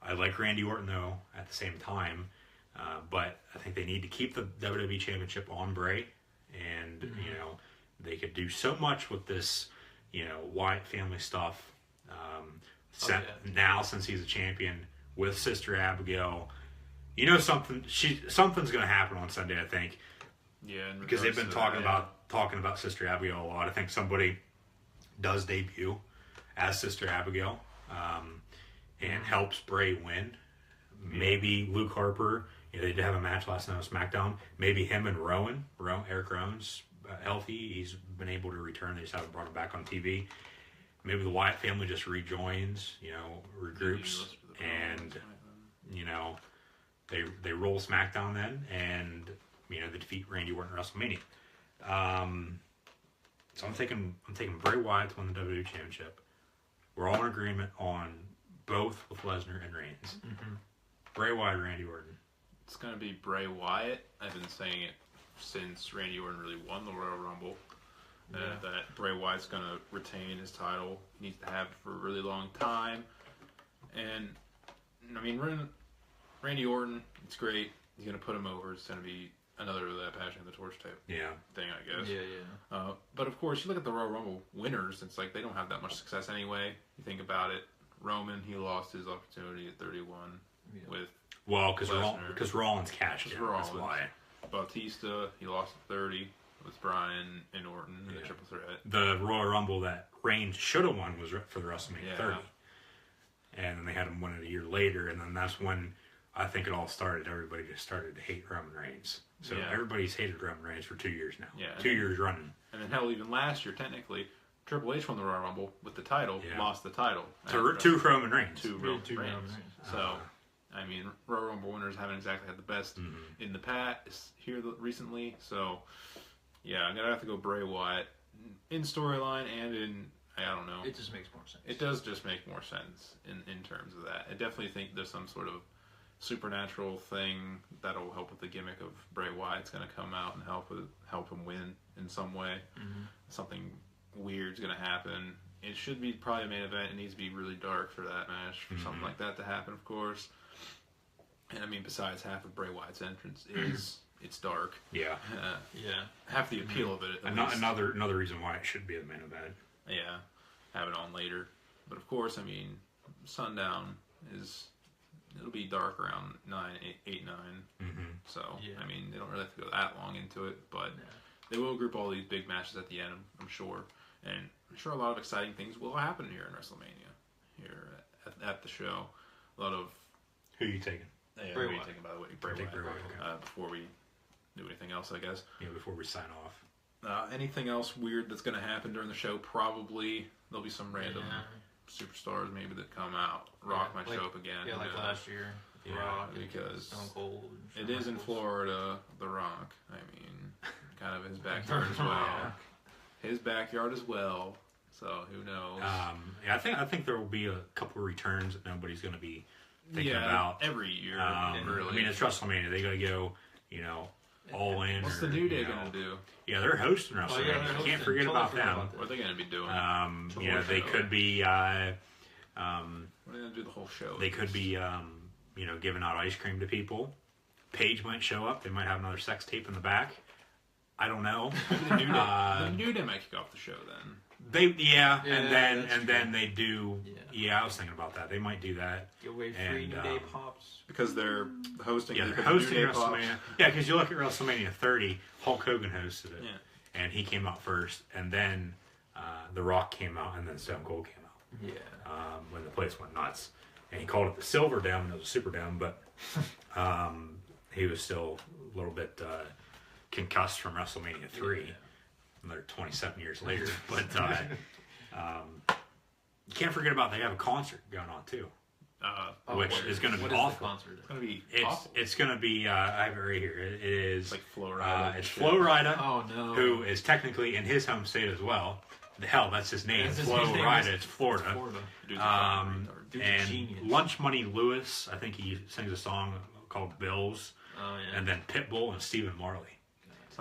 I like Randy Orton, though, at the same time. But I think they need to keep the WWE Championship on Bray. And, they could do so much with this, Wyatt family stuff. Now, since he's a champion, with Sister Abigail. Something's going to happen on Sunday, I think. Yeah, because they've been talking about Sister Abigail a lot. I think somebody does debut as Sister Abigail and helps Bray win. Maybe Luke Harper. They did have a match last night on SmackDown. Maybe him and Eric Rowan's healthy. He's been able to return. They just haven't brought him back on TV. Maybe the Wyatt family just rejoins, regroups, and they roll SmackDown then, and they defeat Randy Orton at WrestleMania. So I'm taking Bray Wyatt to win the WWE Championship. We're all in agreement on both with Lesnar and Reigns. Bray Wyatt, Randy Orton. It's gonna be Bray Wyatt. I've been saying it since Randy Orton really won the Royal Rumble. That Bray Wyatt's going to retain his title. He needs to have it for a really long time. And, Randy Orton, it's great. He's going to put him over. It's going to be another Passing the Torch type thing, I guess. Yeah. But, of course, you look at the Royal Rumble winners, it's like they don't have that much success anyway. You think about it. Roman, he lost his opportunity at 31 with because Rollins cashed in. That's why. Bautista, he lost at 30. With Bryan and Orton in the triple threat. The Royal Rumble that Reigns should have won was for the WrestleMania 30. And then they had him win it a year later, and then that's when I think it all started. Everybody just started to hate Roman Reigns. So everybody's hated Roman Reigns for 2 years now. Yeah, 2 years running. And then hell, even last year, technically, Triple H won the Royal Rumble with the title, lost the title. To Roman Reigns. To Roman Reigns. So, Royal Rumble winners haven't exactly had the best in the past here recently, so... Yeah, I'm going to have to go Bray Wyatt in storyline and in, I don't know. It just makes more sense. It does just make more sense in terms of that. I definitely think there's some sort of supernatural thing that'll help with the gimmick of Bray Wyatt's going to come out and help him win in some way. Something weird's going to happen. It should be probably a main event. It needs to be really dark for that match, for something like that to happen, of course. And besides, half of Bray Wyatt's entrance is... It's dark. Yeah. Half the appeal of it. Another reason why it should be the main event. Yeah. Have it on later. But of course, sundown it'll be dark around 8, 9. So, they don't really have to go that long into it. But they will group all these big matches at the end, I'm sure. And I'm sure a lot of exciting things will happen here in WrestleMania. Here at the show. A lot of... Who are you taking? Yeah, who are you taking, by the way? Bray Wyatt. Before we do anything else, I guess. Yeah, before we sign off. Anything else weird that's going to happen during the show? Probably there'll be some random superstars maybe that come out. Rock might show up again. Yeah, like last year. Rock, because Stone Cold. It is in Florida, The Rock. Kind of his backyard as well. His backyard as well. So who knows? I think there will be a couple of returns that nobody's going to be thinking about every year. Really. It's WrestleMania. They got to go, all in. What's the New Day going to do? Yeah, they're hosting WrestleMania. You can't forget about them. What are they going to be doing? They could be. What are they going to do the whole show? They could be, giving out ice cream to people. Paige might show up. They might have another sex tape in the back. I don't know. The New Day might kick off the show then. And then they do. Yeah, I was thinking about that. They might do that. Give away free New Day pops because they're hosting. Yeah, they're hosting WrestleMania. Yeah, because you look at WrestleMania 30, Hulk Hogan hosted it, and he came out first, and then The Rock came out, and then Stone Cold came out. Yeah. When the place went nuts, and he called it the Silver Dome, and it was a Super Dome, but he was still a little bit concussed from WrestleMania 3. another 27 years later. But you can't forget about they have a concert going on too, which is going to be awful. It's going to be awful. It's going to be. I have it right here. It is like Flo Rida. It's Flo Rida. Oh no. Who is technically in his home state as well. The hell, that's his name. Flo Rida. It's Florida. And Lunch Money Lewis. I think he sings a song called Bills. Oh yeah. And then Pitbull and Stephen Marley.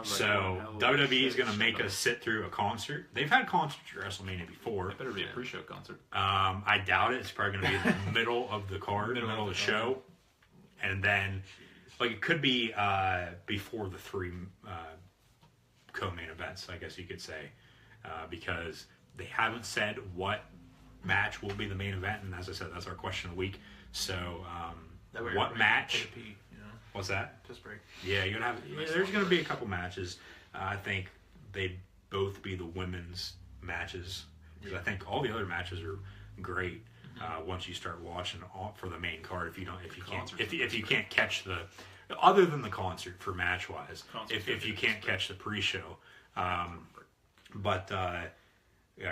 So WWE is going to make us sit through a concert. They've had concerts at WrestleMania before. It better be a pre-show concert. I doubt it. It's probably going to be in the middle of the card, middle of the show, and then like it could be before the three co-main events, I guess you could say, because they haven't said what match will be the main event, and as I said, that's our question of the week. So, what match? What's that? Piss break. Yeah, you're gonna have. There's gonna be a couple matches. I think they'd both be the women's matches because I think all the other matches are great. Once you start watching for the main card, if you can't catch the other than the concert for match wise, if you can't catch the pre-show, but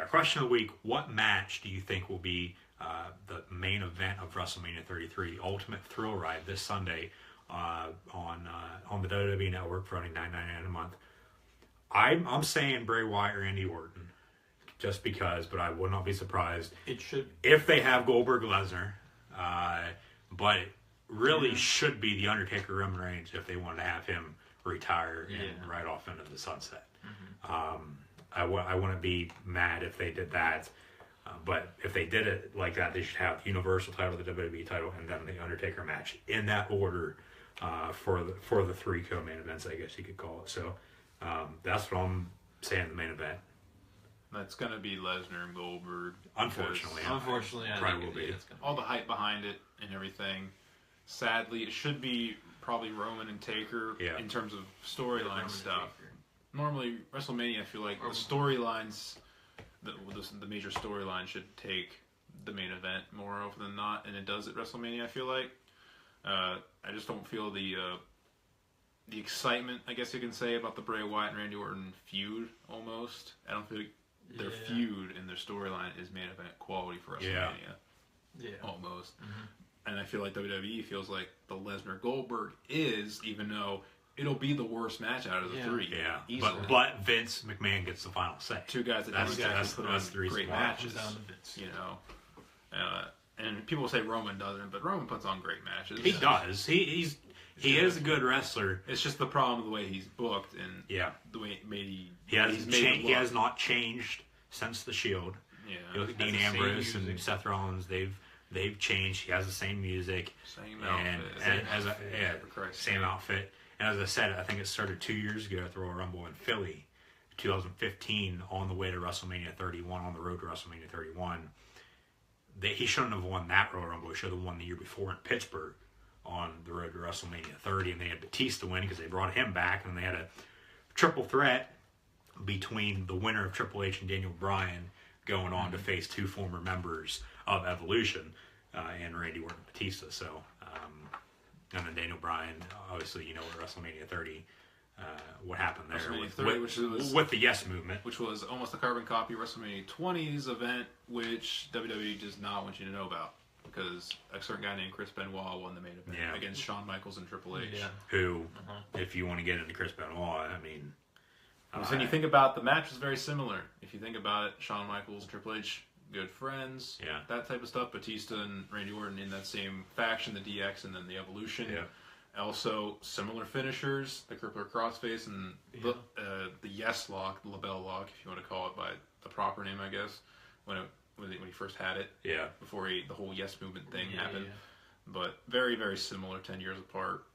question of the week: what match do you think will be the main event of WrestleMania 33, the Ultimate Thrill Ride this Sunday? On the WWE Network for only $9.99 a month. I'm saying Bray Wyatt or Randy Orton, just because, but I would not be surprised. It should if they have Goldberg Lesnar, but it really should be the Undertaker Roman Reigns if they want to have him retire and ride off into the sunset. I wouldn't be mad if they did that. But if they did it like that, they should have the Universal title, the WWE title, and then the Undertaker match in that order for the three co-main events, I guess you could call it. So that's what I'm saying. The main event. That's gonna be Lesnar and Goldberg. Unfortunately, I probably will be. All the hype behind it and everything. Sadly, it should be probably Roman and Taker in terms of storyline stuff. Normally, WrestleMania, I feel like the storylines. The major storyline should take the main event more often than not, and it does at WrestleMania. I feel like I just don't feel the excitement, I guess you can say, about the Bray Wyatt and Randy Orton feud. Almost, I don't feel like their feud and their storyline is main event quality for WrestleMania. Yeah, almost. And I feel like WWE feels like the Lesnar Goldberg is, even though it'll be the worst match out of the three. Yeah, but Vince McMahon gets the final say. Two guys that that's put on the reason great why. matches. You know, and people say Roman doesn't, but Roman puts on great matches. He does. He is a good wrestler. It's just the problem with the way he's booked and the way he has not changed since the Shield. Yeah, you look at Dean Ambrose and Seth Rollins. They've changed. He has the same music, same outfit, same outfit. And as I said, I think it started 2 years ago at the Royal Rumble in Philly, 2015, on the way to WrestleMania 31, on the road to WrestleMania 31. He shouldn't have won that Royal Rumble. He should have won the year before in Pittsburgh on the road to WrestleMania 30. And they had Batista win because they brought him back. And they had a triple threat between the winner of Triple H and Daniel Bryan going on to face two former members of Evolution and Randy Orton and Batista. So... and then Daniel Bryan, obviously, you know, at WrestleMania 30, what happened there WrestleMania 30, which was with the Yes Movement. Which was almost a carbon copy of WrestleMania 20's event, which WWE does not want you to know about. Because a certain guy named Chris Benoit won the main event against Shawn Michaels and Triple H. Yeah. Who, if you want to get into Chris Benoit, I mean... When you think about the match is very similar. If you think about it, Shawn Michaels and Triple H... good friends, that type of stuff. Batista and Randy Orton in that same faction, the DX and then the Evolution. Also, similar finishers, the Crippler Crossface and the Yes Lock, the LaBelle Lock, if you want to call it by the proper name, I guess, when he first had it. Before the whole Yes Movement thing happened. But very, very similar, 10 years apart,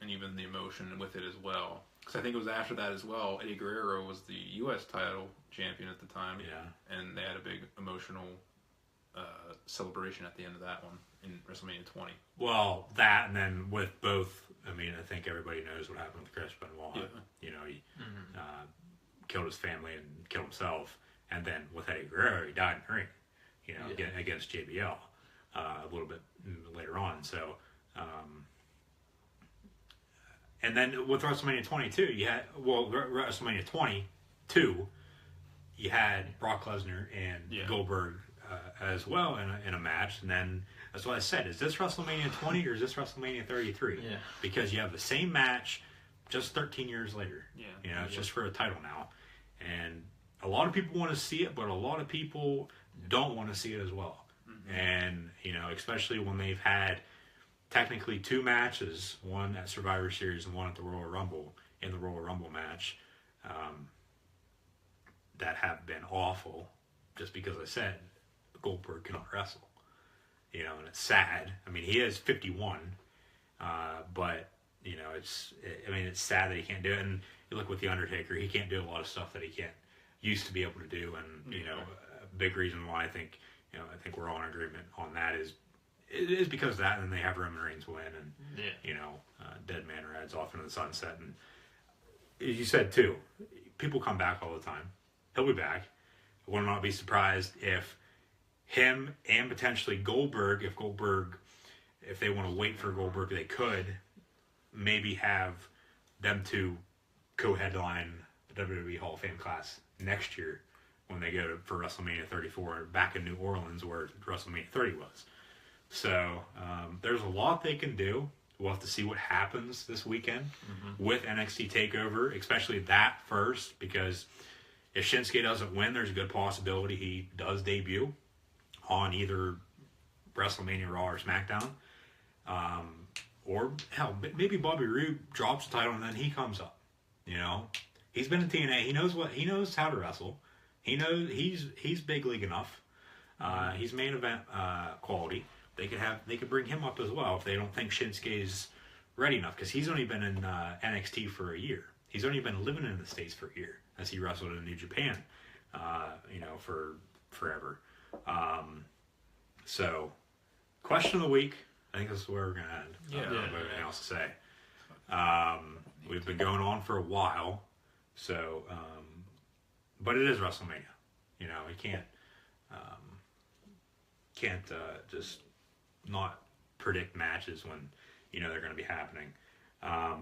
and even the emotion with it as well. Because I think it was after that as well, Eddie Guerrero was the U.S. title champion at the time. And they had a big emotional celebration at the end of that one in WrestleMania 20. Well, that and then with both, I mean, I think everybody knows what happened with Chris Benoit. You know, he killed his family and killed himself. And then with Eddie Guerrero, he died in the ring, you know, against JBL a little bit later on. So, and then with WrestleMania 22, WrestleMania 22, you had Brock Lesnar and Goldberg as well in a match, and then that's what I said. Is this WrestleMania 20 or is this WrestleMania 33? Yeah. Because you have the same match just 13 years later. Yeah. You know, it's just for a title now. And a lot of people want to see it, but a lot of people don't want to see it as well. Mm-hmm. And, you know, especially when they've had technically 2 matches, one at Survivor Series and one at the Royal Rumble, in the Royal Rumble match, that have been awful just because I said Goldberg cannot wrestle. You know, and it's sad. I mean, he is 51, but, you know, it's sad that he can't do it. And you look with The Undertaker, he can't do a lot of stuff that he used to be able to do. And, you know, a big reason why I think we're all in agreement on that is because of that, and then they have Roman Reigns win, and, you know, Dead Man rides off into the sunset. And as you said, too, people come back all the time. He'll be back. I would not be surprised if him and potentially Goldberg, if they want to wait for Goldberg, they could maybe have them to co-headline the WWE Hall of Fame class next year when they go for WrestleMania 34 back in New Orleans where WrestleMania 30 was. So there's a lot they can do. We'll have to see what happens this weekend with NXT TakeOver, especially that first, because if Shinsuke doesn't win, there's a good possibility he does debut on either WrestleMania Raw or SmackDown. Or, hell, maybe Bobby Roode drops the title and then he comes up. You know? He's been in TNA. He knows how to wrestle. He knows he's big league enough. He's main event quality. They could bring him up as well if they don't think Shinsuke's ready enough, because he's only been in NXT for a year. He's only been living in the States for a year as he wrestled in New Japan, you know, for forever. So, question of the week. I think this is where we're going to end. I don't have anything else to say. We've been going on for a while, so, but it is WrestleMania. You know, you can't just not predict matches when you know they're going to be happening.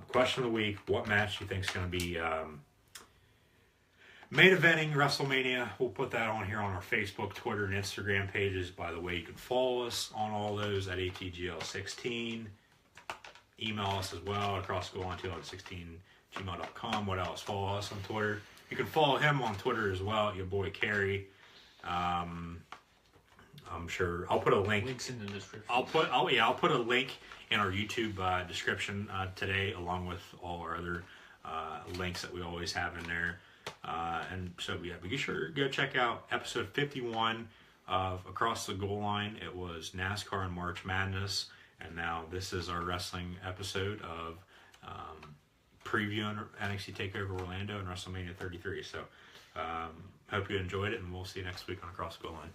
Question of the week: what match do you think is going to be main eventing WrestleMania? We'll put that on here on our Facebook, Twitter, and Instagram pages. By the way, you can follow us on all those at ATGL16. Email us as well at crossgoalline2016gmail.com. What else? Follow us on Twitter. You can follow him on Twitter as well, your boy Cory. I'm sure I'll put a link. Links in the description. I'll put a link in our YouTube description today, along with all our other links that we always have in there. And so be sure to go check out episode 51 of Across the Goal Line. It was NASCAR and March Madness, and now this is our wrestling episode of previewing NXT TakeOver Orlando and WrestleMania 33. So hope you enjoyed it, and we'll see you next week on Across the Goal Line.